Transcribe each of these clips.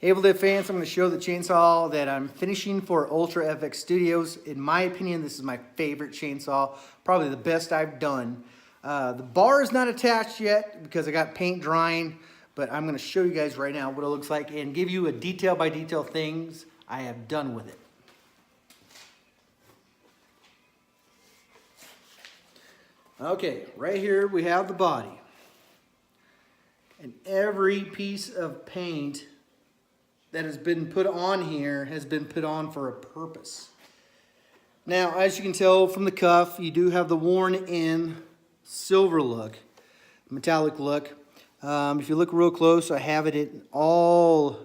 Hey Lift fans, I'm going to show the chainsaw that I'm finishing for Ultrafx Studios. In my opinion, this is my favorite chainsaw, probably the best I've done. The bar is not attached yet because I got paint drying, but I'm going to show you guys right now what it looks like and give you a detail by detail things I have done with it. Okay, right here we have the body. And every piece of paint that has been put on here has been put on for a purpose. Now, as you can tell from the cuff, you do have the worn in silver look, metallic look. If you look real close, I have it in all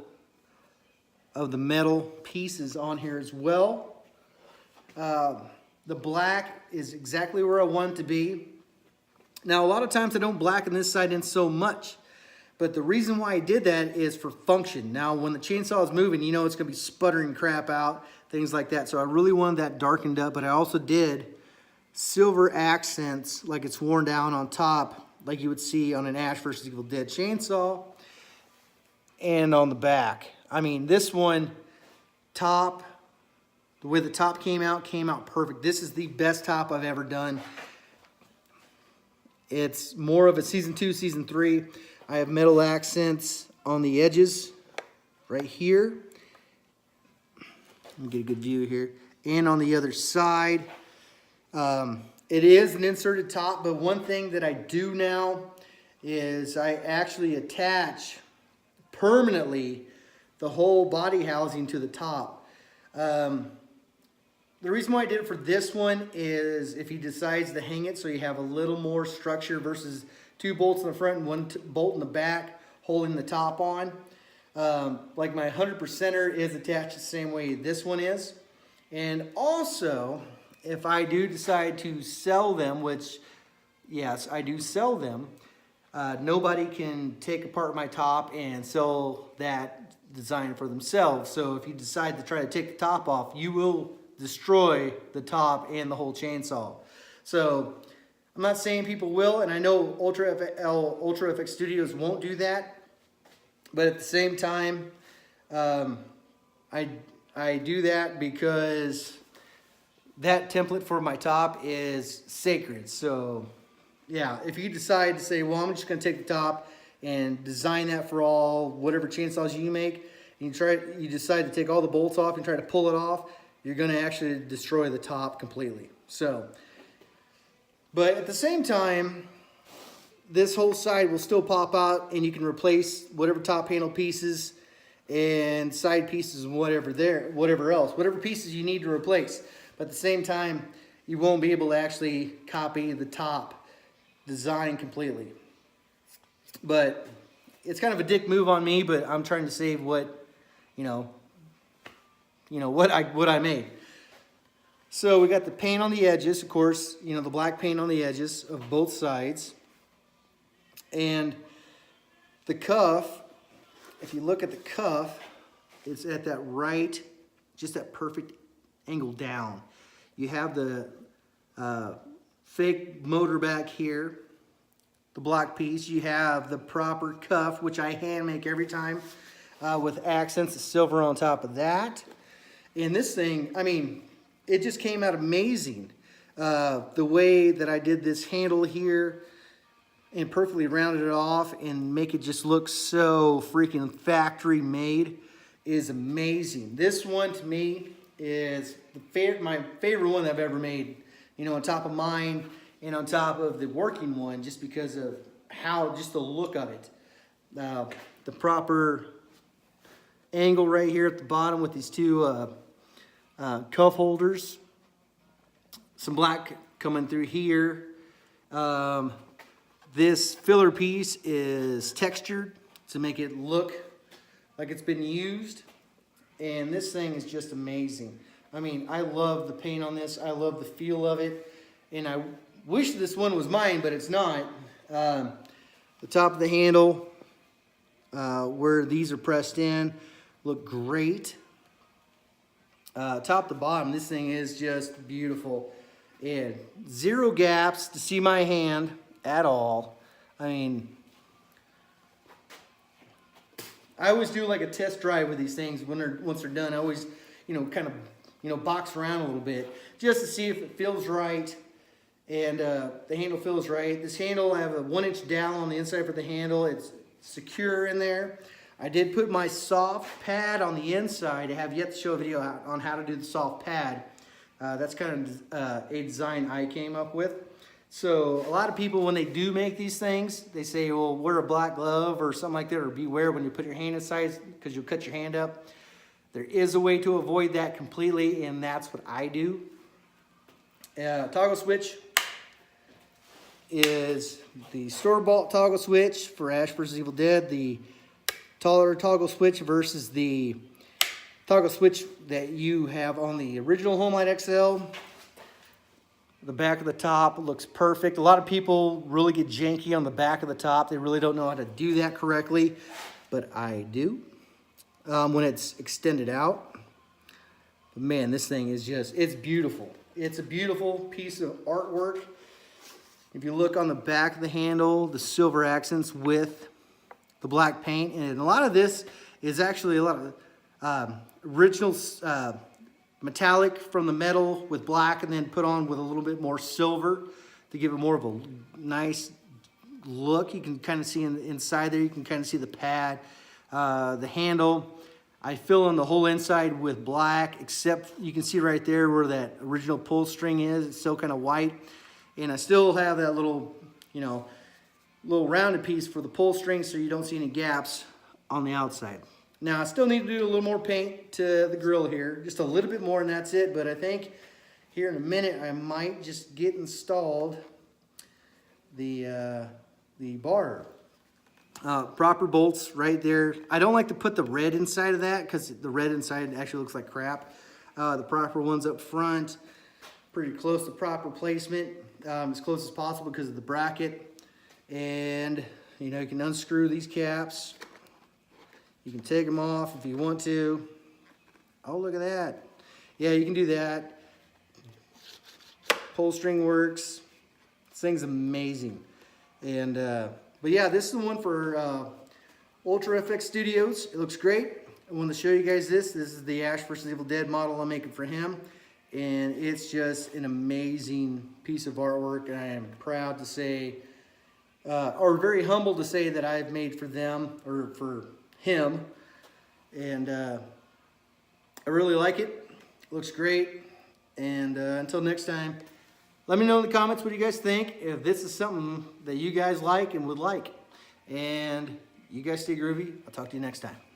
of the metal pieces on here as well. The black is exactly where I want it to be. Now, a lot of times I don't blacken this side in so much, but the reason why I did that is for function. Now, when the chainsaw is moving, you know it's going to be sputtering crap out, things like that. So I really wanted that darkened up, but I also did silver accents like it's worn down on top, like you would see on an Ash vs. Evil Dead chainsaw, and on the back. I mean, this one, top, the way the top came out perfect. This is the best top I've ever done. It's more of a season 2, season 3. I have metal accents on the edges right here. Let me get a good view here. And on the other side. It is an inserted top, but one thing that I do now is I actually attach permanently the whole body housing to the top. The reason why I did it for this one is if he decides to hang it so you have a little more structure versus 2 bolts in the front and 1 bolt in the back holding the top on. Like my 100%er is attached the same way this one is. And also, if I do decide to sell them, which, yes, I do sell them, nobody can take apart my top and sell that design for themselves. So if you decide to try to take the top off, you will destroy the top and the whole chainsaw. So I'm not saying people will, and I know Ultrafx Studios won't do that, but at the same time, I do that because that template for my top is sacred. So yeah, if you decide to say, well, I'm just going to take the top and design that for all whatever chainsaws you make, and you decide to take all the bolts off and try to pull it off, you're going to actually destroy the top completely. So, but at the same time, this whole side will still pop out and you can replace whatever top panel pieces and side pieces and whatever pieces you need to replace. But at the same time, you won't be able to actually copy the top design completely. But it's kind of a dick move on me, but I'm trying to save what I made. So we got the paint on the edges, of course, the black paint on the edges of both sides. And the cuff, if you look at the cuff, it's at that right, just that perfect angle down. You have the fake motor back here, the block piece. You have the proper cuff, which I hand make every time with accents of silver on top of that. And this thing, I mean, it just came out amazing. The way that I did this handle here and perfectly rounded it off and make it just look so freaking factory made is amazing. This one to me is my favorite one that I've ever made. On top of mine and on top of the working one, just because of just the look of it. The proper angle right here at the bottom with these 2 cuff holders. Some black coming through here. This filler piece is textured to make it look like it's been used. And this thing is just amazing. I mean, I love the paint on this. I love the feel of it. And I wish this one was mine, but it's not. The top of the handle, where these are pressed in, look great. Top to bottom, this thing is just beautiful. And 0 gaps to see my hand at all. I mean, I always do like a test drive with these things once they're done. I always, kind of, box around a little bit just to see if it feels right and the handle feels right. This handle, I have a 1-inch dowel on the inside for the handle. It's secure in there. I did put my soft pad on the inside. I have yet to show a video on how to do the soft pad. That's kind of a design I came up with. So a lot of people, when they do make these things, they say, well, wear a black glove or something like that, or beware when you put your hand inside because you'll cut your hand up. There is a way to avoid that completely, and that's what I do. Toggle switch is the store-bought toggle switch for Ash vs. Evil Dead, the taller toggle switch versus the toggle switch that you have on the original Homelight XL. The back of the top looks perfect. A lot of people really get janky on the back of the top. They really don't know how to do that correctly, but I do when it's extended out. But man, this thing is just, it's beautiful. It's a beautiful piece of artwork. If you look on the back of the handle, the silver accents with the black paint, and a lot of this is actually a lot of original metallic from the metal with black and then put on with a little bit more silver to give it more of a nice look. You can kind of see inside there, you can kind of see the pad, the handle. I fill in the whole inside with black, except you can see right there where that original pull string is. It's still kind of white. And I still have that little, little rounded piece for the pull string so you don't see any gaps on the outside. Now I still need to do a little more paint to the grill here, just a little bit more and that's it, but I think here in a minute I might just get installed the bar. Proper bolts right there. I don't like to put the red inside of that because the red inside actually looks like crap. The proper ones up front, pretty close to proper placement, as close as possible because of the bracket. And you can unscrew these caps. You can take them off if you want to. Oh, look at that. Yeah, you can do that. Pull string works. This thing's amazing. And but yeah, this is the one for Ultrafx Studios. It looks great. I wanted to show you guys this. This is the Ash vs. Evil Dead model I'm making for him. And it's just an amazing piece of artwork. And I am proud to say, or very humble to say that I've made for them, or for him. And I really like it. Looks great. And until next time, let me know in the comments what you guys think, if this is something that you guys like and would like. And you guys stay groovy. I'll talk to you next time.